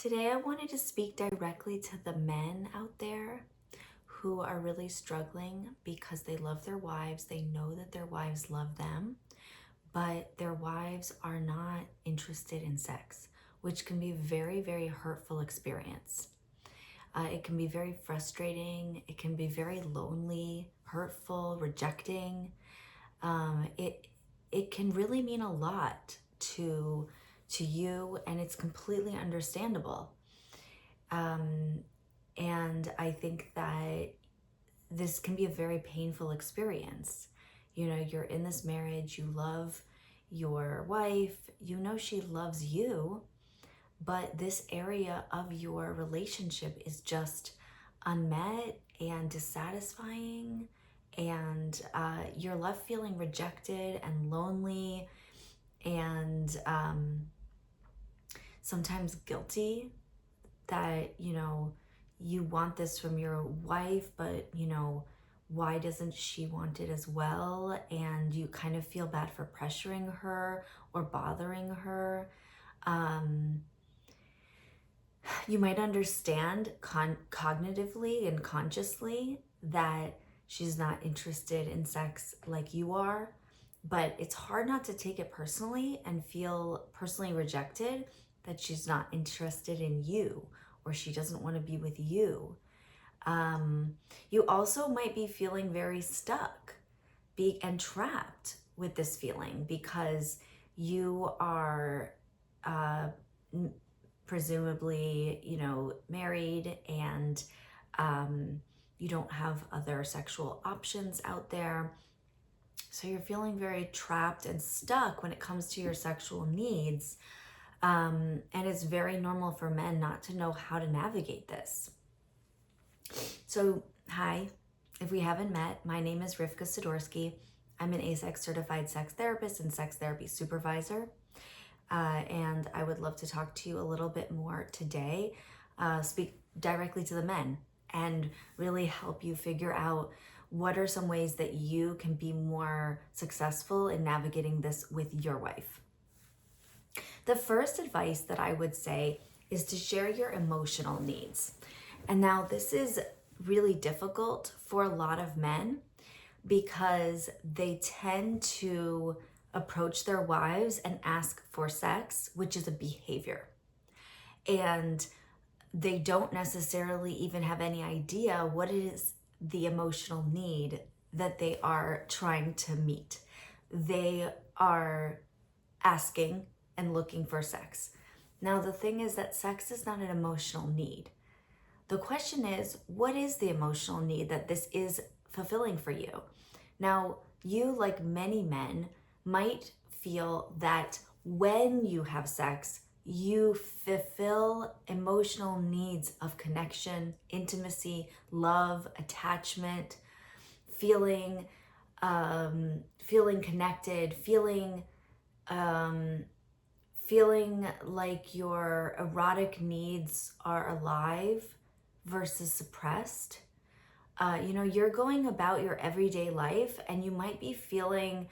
Today, I wanted to speak directly to the men out there who are really struggling because they love their wives. They know that their wives love them, but their wives are not interested in sex, which can be a very, very hurtful experience. It can be very frustrating. It can be very lonely, hurtful, rejecting. It can really mean a lot to you, and it's completely understandable. And I think that this can be a very painful experience. You know, you're in this marriage, you love your wife, you know she loves you, but this area of your relationship is just unmet and dissatisfying, and you're left feeling rejected and lonely and sometimes guilty that, you want this from your wife, but, why doesn't she want it as well? And you kind of feel bad for pressuring her or bothering her. You might understand cognitively and consciously that she's not interested in sex like you are, but it's hard not to take it personally and feel personally rejected that she's not interested in you or she doesn't want to be with you. You also might be feeling very stuck and trapped with this feeling because you are presumably, married, and you don't have other sexual options out there. So you're feeling very trapped and stuck when it comes to your sexual needs. And it's very normal for men not to know how to navigate this. So, hi, if we haven't met, my name is Rivka Sidorsky. I'm an AASECT certified sex therapist and sex therapy supervisor. And I would love to talk to you a little bit more today, speak directly to the men, and really help you figure out what are some ways that you can be more successful in navigating this with your wife. The first advice that I would say is to share your emotional needs. And now this is really difficult for a lot of men because they tend to approach their wives and ask for sex, which is a behavior. And they don't necessarily even have any idea what is the emotional need that they are trying to meet. They are asking and looking for sex. Now, the thing is that sex is not an emotional need. The question is, what is the emotional need that this is fulfilling for you? Now, you, like many men, might feel that when you have sex, you fulfill emotional needs of connection, intimacy, love, attachment, feeling connected, feeling like your erotic needs are alive versus suppressed. You're going about your everyday life and you might be feeling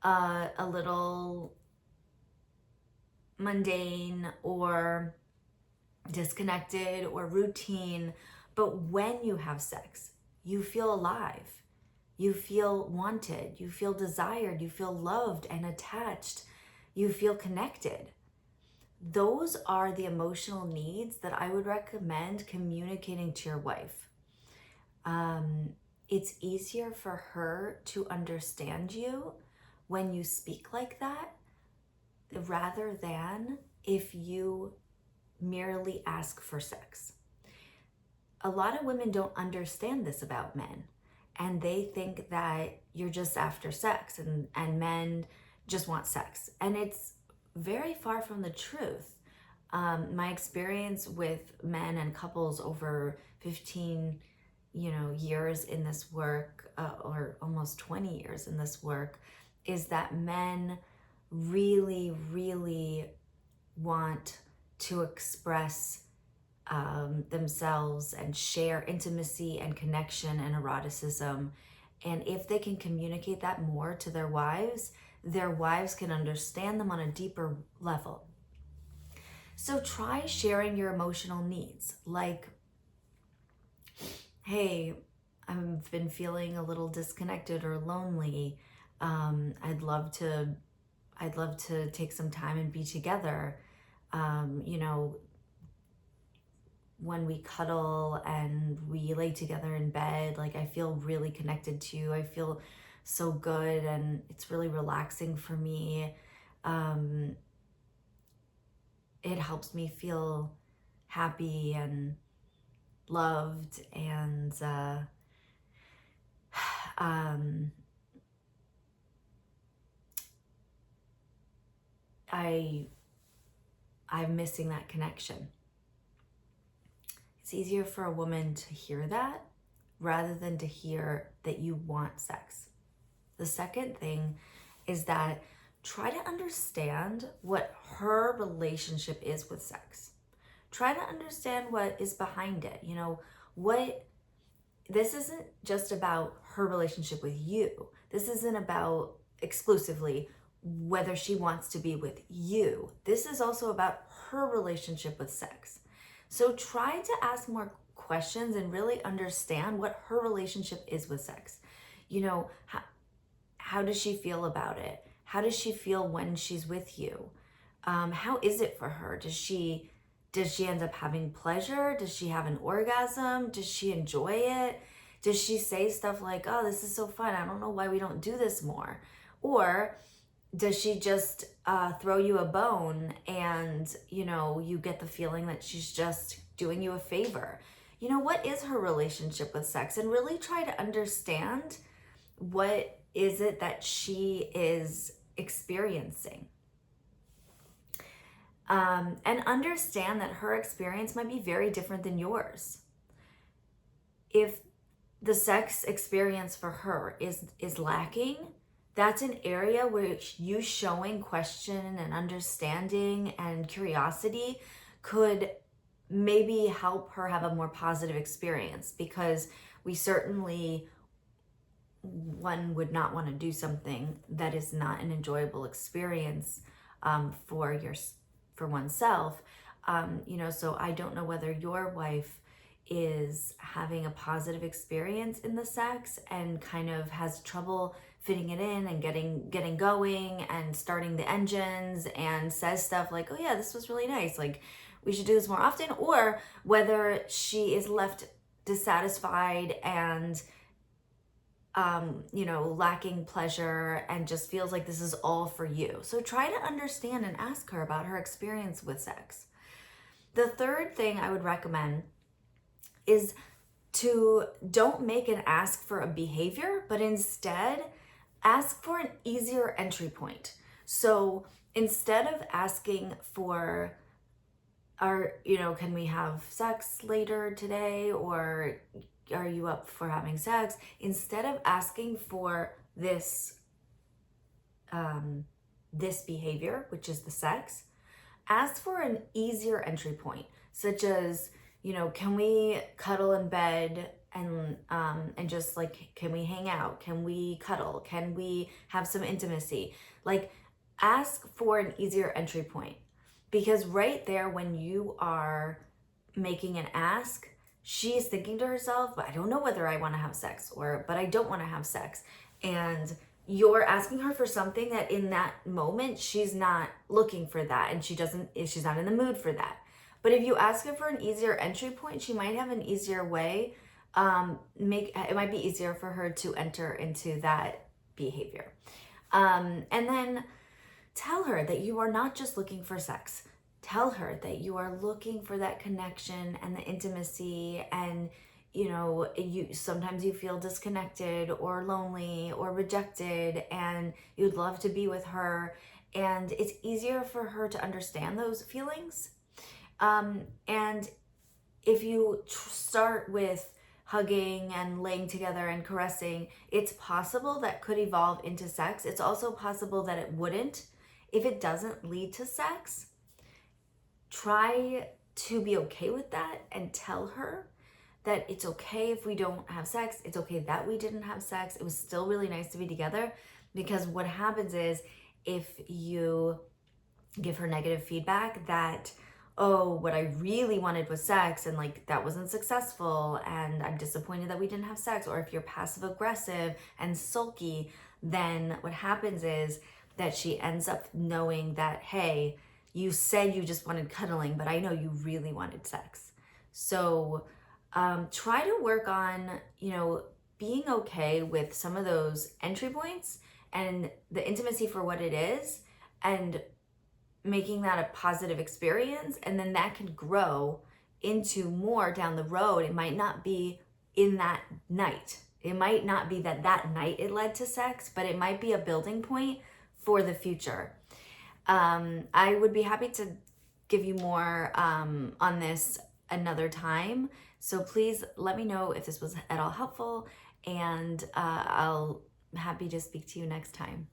a little mundane or disconnected or routine, but when you have sex, you feel alive, you feel wanted, you feel desired, you feel loved and attached, you feel connected. Those are the emotional needs that I would recommend communicating to your wife. It's easier for her to understand you when you speak like that, rather than if you merely ask for sex. A lot of women don't understand this about men, and they think that you're just after sex and men just want sex. And it's very far from the truth. My experience with men and couples over 15 years in this work, or almost 20 years in this work, is that men really, really want to express themselves and share intimacy and connection and eroticism. And if they can communicate that more to their wives can understand them on a deeper level. So try sharing your emotional needs. Like, hey, I've been feeling a little disconnected or lonely. I'd love to take some time and be together. You know, when we cuddle and we lay together in bed, like I feel really connected to you. I feel so good and it's really relaxing for me. Um, it helps me feel happy and loved and um, I I'm missing that connection. It's easier for a woman to hear that rather than to hear that you want sex. The second thing is that try to understand what her relationship is with sex. Try to understand what is behind it. You know, what this isn't just about her relationship with you. This isn't about exclusively whether she wants to be with you. This is also about her relationship with sex. So try to ask more questions and really understand what her relationship is with sex. You know, how does she feel about it? How does she feel when she's with you? How is it for her? Does she end up having pleasure? Does she have an orgasm? Does she enjoy it? Does she say stuff like, oh, this is so fun. I don't know why we don't do this more. Or does she just throw you a bone and, you know, you get the feeling that she's just doing you a favor? You know, what is her relationship with sex? And really try to understand what is it that she is experiencing. And understand that her experience might be very different than yours. If the sex experience for her is lacking, that's an area where you showing question and understanding and curiosity could maybe help her have a more positive experience, because we certainly, one would not want to do something that is not an enjoyable experience for oneself. You know, so I don't know whether your wife is having a positive experience in the sex and kind of has trouble fitting it in and getting going and starting the engines, and says stuff like, oh yeah, this was really nice, like we should do this more often, or whether she is left dissatisfied and you know, lacking pleasure and just feels like this is all for you. So try to understand and ask her about her experience with sex. The third thing I would recommend is to don't make an ask for a behavior, but instead ask for an easier entry point. So instead of asking for, can we have sex later today, or are you up for having sex? Instead of asking for this behavior, which is the sex, ask for an easier entry point, such as, you know, can we cuddle in bed and just like, can we hang out? Can we cuddle? Can we have some intimacy? Like, ask for an easier entry point, because right there, when you are making an ask, she's thinking to herself, but I don't know whether I want to have sex, but I don't want to have sex. And you're asking her for something that in that moment, she's not looking for that. And she's not in the mood for that. But if you ask her for an easier entry point, she might have an easier way. It might be easier for her to enter into that behavior. And then tell her that you are not just looking for sex. Tell her that you are looking for that connection and the intimacy, and you know, sometimes you feel disconnected or lonely or rejected and you'd love to be with her, and it's easier for her to understand those feelings. And if you start with hugging and laying together and caressing, it's possible that could evolve into sex. It's also possible that it wouldn't. If it doesn't lead to sex, try to be okay with that and tell her that it's okay if we don't have sex. It's okay that we didn't have sex. It was still really nice to be together, because what happens is, if you give her negative feedback that, oh, what I really wanted was sex and like that wasn't successful and I'm disappointed that we didn't have sex. Or if you're passive aggressive and sulky, then what happens is that she ends up knowing that, hey, you said you just wanted cuddling, but I know you really wanted sex. So try to work on, being okay with some of those entry points and the intimacy for what it is, and making that a positive experience. And then that can grow into more down the road. It might not be in that night. It might not be that night it led to sex, but it might be a building point for the future. I would be happy to give you more on this another time. So please let me know if this was at all helpful, and I'll happy to speak to you next time.